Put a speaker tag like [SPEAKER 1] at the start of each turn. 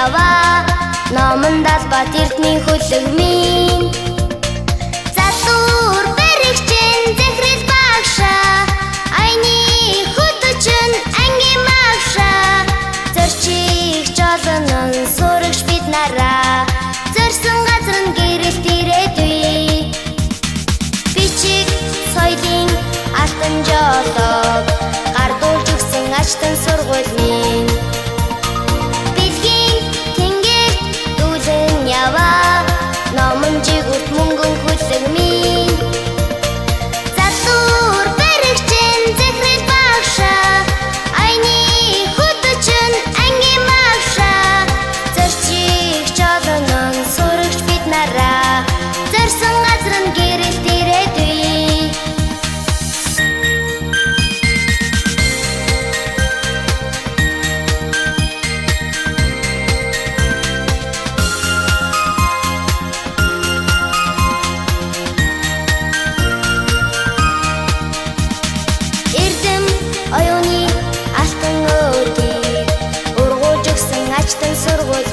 [SPEAKER 1] яваа номондас бат эрдмийн хөлөг минь залуур бэрэгчин зэхрэл багша айны хөтөчөн ангийн магша зорчих жолонон сурагч бид нараа зорсон газар нь гэрэлт ирээдүй бичиг соёлын алтан жолоо гардуулж өгсөн ачтан сургууль минь бэлгийн тэнгэр дүүлэн яваа номонжиг үрт мөнгөн хөлөг минь залуур бэрэгчин зэхрэл багша айны хөтөчөн ангийн магша зорчих жолонон сурагч бид нараа зорсон газар нь гэрэлт ирээдүй оюуны алтан өдрийг ургуулж өгсөн ачтан сургууль